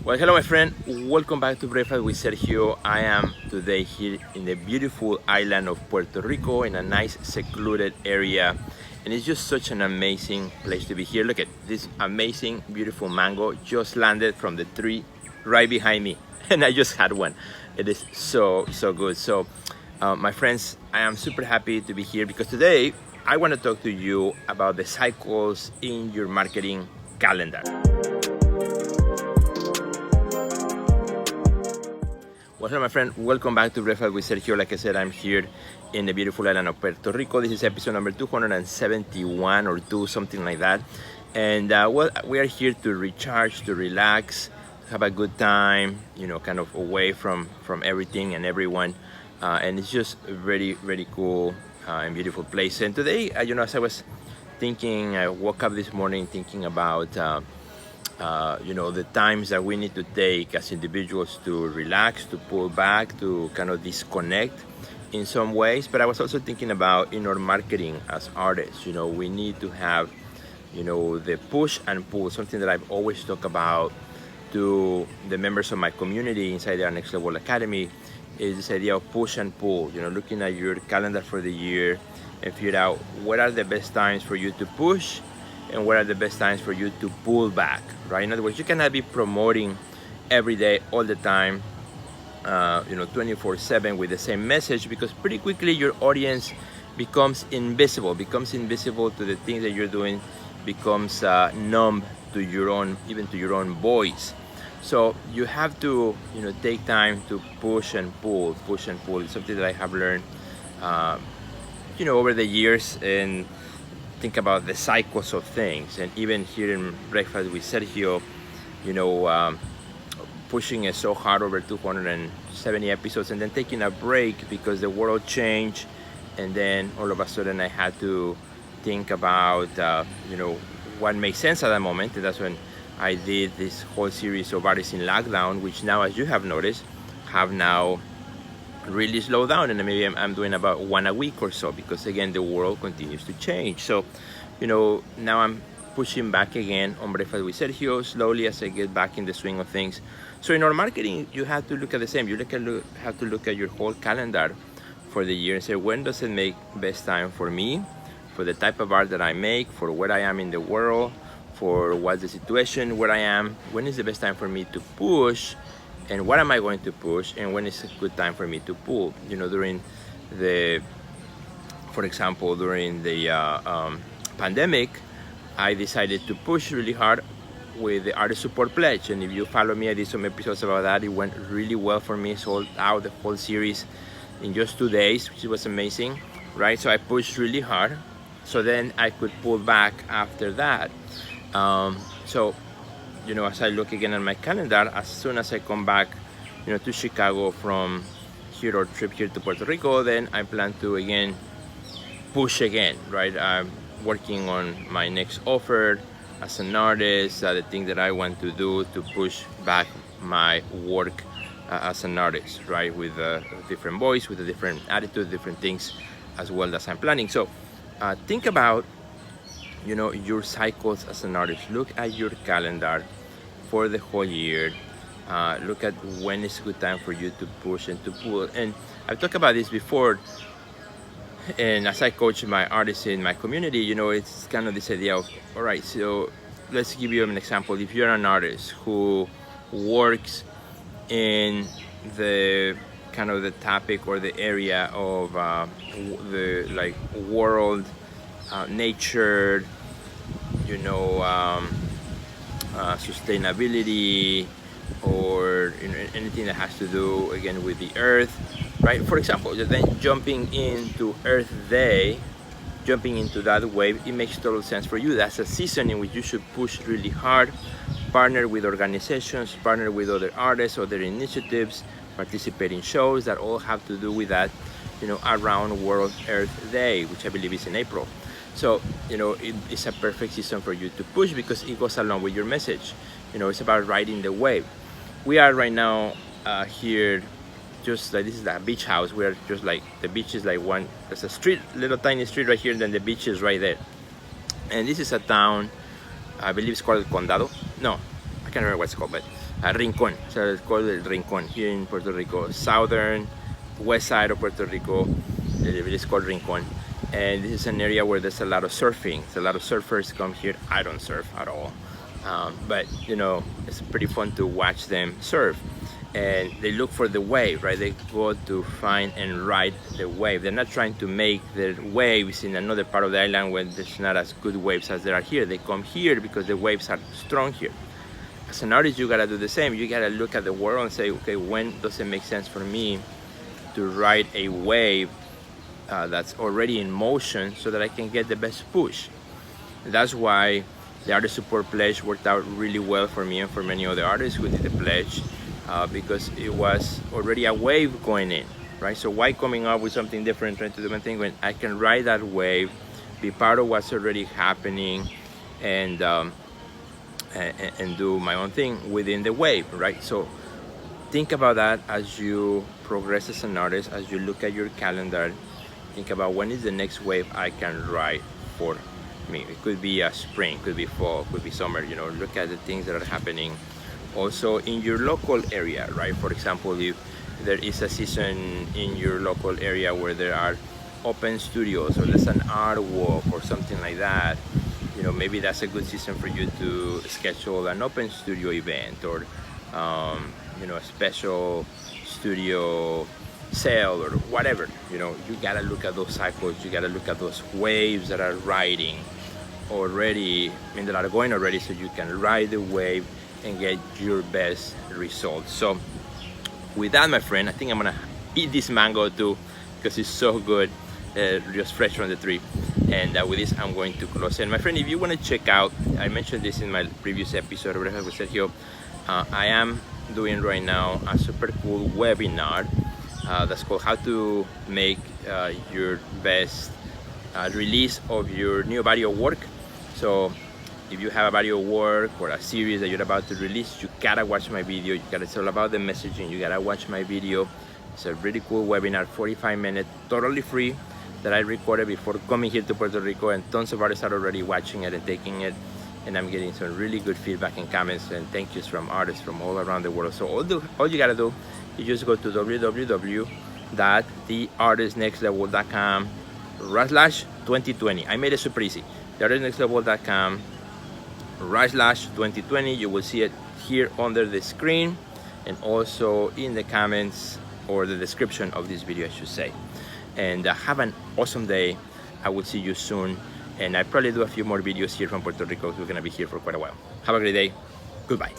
Well, hello my friend, welcome back to Breakfast with Sergio. I am today here in the beautiful island of Puerto Rico in a nice secluded area, and it's just such an amazing place to be here. Look at this amazing beautiful mango just landed from the tree right behind me, and I just had one. It is so good. So my friends, I am super happy to be here because today I want to talk to you about the cycles in your marketing calendar. Well, hello my friend, welcome back to Breakfast with Sergio. Like I said, I'm here in the beautiful island of Puerto Rico. This is episode number 271 or 2, something like that. And well, we are here to recharge, to relax, have a good time, kind of away from everything and everyone. And it's just a very cool and beautiful place. And today, as I was thinking, I woke up this morning thinking about the times that we need to take as individuals to relax, to pull back, to kind of disconnect in some ways. But I was also thinking about in our marketing as artists, we need to have, the push and pull, something that I've always talked about to the members of my community inside our Next Level Academy, is this idea of push and pull, looking at your calendar for the year and figure out what are the best times for you to push and what are the best times for you to pull back, right? In other words, you cannot be promoting every day, all the time, 24/7 with the same message, because pretty quickly your audience becomes invisible to the things that you're doing, becomes numb to your own voice. So you have to, take time to push and pull. It's something that I have learned, over the years, and think about the cycles of things. And even here in Breakfast with Sergio, pushing it so hard over 270 episodes and then taking a break because the world changed, and then all of a sudden I had to think about what makes sense at that moment. And that's when I did this whole series of Artists in Lockdown, which now, as you have noticed, have now really slow down, and maybe I'm doing about one a week or so, because again the world continues to change. So now I'm pushing back again on Breakfast with Sergio slowly as I get back in the swing of things. So in our marketing, you have to look at the same. You have to look at your whole calendar for the year and say, when does it make best time for me, for the type of art that I make, for where I am in the world, for what's the situation where I am, when is the best time for me to push, and what am I going to push, and when is a good time for me to pull. For example, during the pandemic, I decided to push really hard with the Artist Support Pledge. And if you follow me, I did some episodes about that. It went really well for me, sold out the whole series in just 2 days, which was amazing, right? So I pushed really hard, so then I could pull back after that. As I look again at my calendar, as soon as I come back, to Chicago from our trip here to Puerto Rico, then I plan to again push again, right? I'm working on my next offer as an artist, the thing that I want to do to push back my work as an artist, right? With a different voice, with a different attitude, different things as well as I'm planning. So think about your cycles as an artist. Look at your calendar for the whole year. Look at when is a good time for you to push and to pull. And I've talked about this before, and as I coach my artists in my community, it's kind of this idea of, all right, so let's give you an example. If you're an artist who works in the kind of the topic or the area of the world, nature, sustainability, or anything that has to do again with the earth, right? For example, then jumping into Earth Day, jumping into that wave, it makes total sense for you. That's a season in which you should push really hard, partner with organizations, partner with other artists, other initiatives, participate in shows that all have to do with that, around World Earth Day, which I believe is in April. So, it's a perfect season for you to push because it goes along with your message. It's about riding the wave. We are right now here, just like, this is a beach house. We are just like, the beach is like there's a street, little tiny street right here, and then the beach is right there. And this is a town, I believe it's called Condado. No, I can't remember what it's called, but Rincon. So it's called El Rincon here in Puerto Rico. Southern, west side of Puerto Rico. It is called Rincon. And this is an area where there's a lot of surfing. So a lot of surfers come here. I don't surf at all. But you know, it's pretty fun to watch them surf. And they look for the wave, right? They go to find and ride the wave. They're not trying to make the waves in another part of the island where there's not as good waves as there are here. They come here because the waves are strong here. As an artist, you gotta do the same. You gotta look at the world and say, okay, when does it make sense for me to ride a wave that's already in motion so that I can get the best push? That's why the artist support pledge worked out really well for me and for many other artists who did the pledge, because it was already a wave going in, right? So why coming up with something different, trying to do my thing, when I can ride that wave, be part of what's already happening, and do my own thing within the wave, right? So think about that as you progress as an artist, as you look at your calendar. Think about when is the next wave I can ride for me. It could be a spring, could be fall, could be summer. You know, look at the things that are happening also in your local area, right? For example, if there is a season in your local area where there are open studios or there's an art walk or something like that, you know, maybe that's a good season for you to schedule an open studio event, or you know, a special studio sale or whatever. You know, you gotta look at those cycles. You gotta look at those waves that are riding already, that are going already, so you can ride the wave and get your best results. So with that, my friend, I think I'm gonna eat this mango too, because it's so good, just fresh from the tree. And with this, I'm going to close. And my friend, if you want to check out, I mentioned this in my previous episode of Breakfast with Sergio, I am doing right now a super cool webinar that's called How to Make Your Best Release of Your New Body of Work. So if you have a body of work or a series that you're about to release, you gotta watch my video. It's all about the messaging. You gotta watch my video. It's a really cool webinar, 45 minutes, totally free, that I recorded before coming here to Puerto Rico, and tons of artists are already watching it and taking it, and I'm getting some really good feedback and comments and thank yous from artists from all around the world. So all you gotta do, you just go to www.theartistnextlevel.com/2020. I made it super easy. theartistnextlevel.com/2020. You will see it here under the screen and also in the comments or the description of this video, I should say. And have an awesome day. I will see you soon, and I probably do a few more videos here from Puerto Rico. We're gonna be here for quite a while. Have a great day. Goodbye.